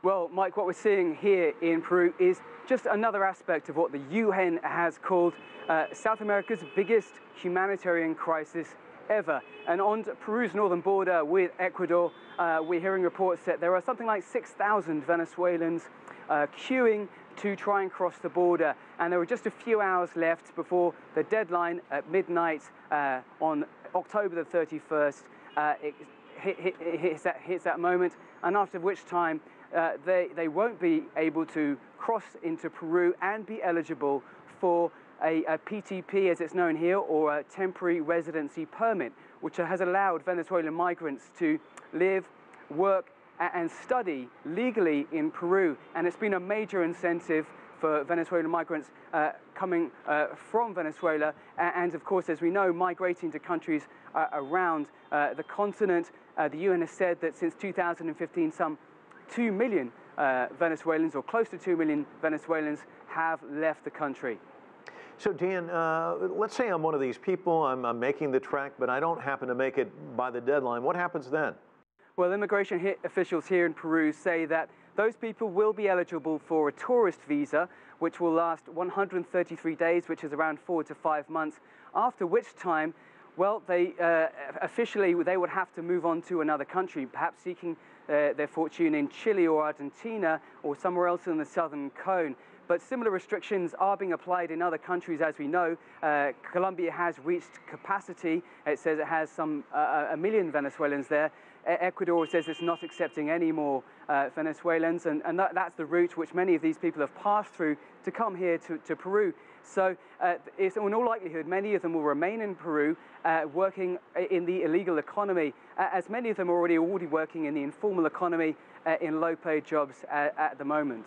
Well, Mike, what we're seeing here in Peru is just another aspect of what the UN has called South America's biggest humanitarian crisis ever. And on Peru's northern border with Ecuador, we're hearing reports that there are something like 6,000 Venezuelans queuing to try and cross the border. And there were just a few hours left before the deadline at midnight on October the 31st. It hits that moment, and after which time they won't be able to cross into Peru and be eligible for a PTP, as it's known here, or a temporary residency permit, which has allowed Venezuelan migrants to live, work and study legally in Peru. And it's been a major incentive for Venezuelan migrants coming from Venezuela and, of course, as we know, migrating to countries around the continent. The UN has said that since 2015, some 2 million Venezuelans, or close to 2 million Venezuelans, have left the country. So Dan, let's say I'm one of these people, I'm making the trek, but I don't happen to make it by the deadline. What happens then? Well, immigration officials here in Peru say that those people will be eligible for a tourist visa, which will last 133 days, which is around 4 to 5 months, after which time, well, officially they would have to move on to another country, perhaps seeking their fortune in Chile or Argentina or somewhere else in the southern cone. But similar restrictions are being applied in other countries, as we know. Colombia has reached capacity. It says it has some 1 million Venezuelans there. Ecuador says it's not accepting any more Venezuelans, and that's the route which many of these people have passed through to come here to Peru. So it's in all likelihood many of them will remain in Peru working in the illegal economy, as many of them are already working in the informal economy in low-paid jobs at the moment.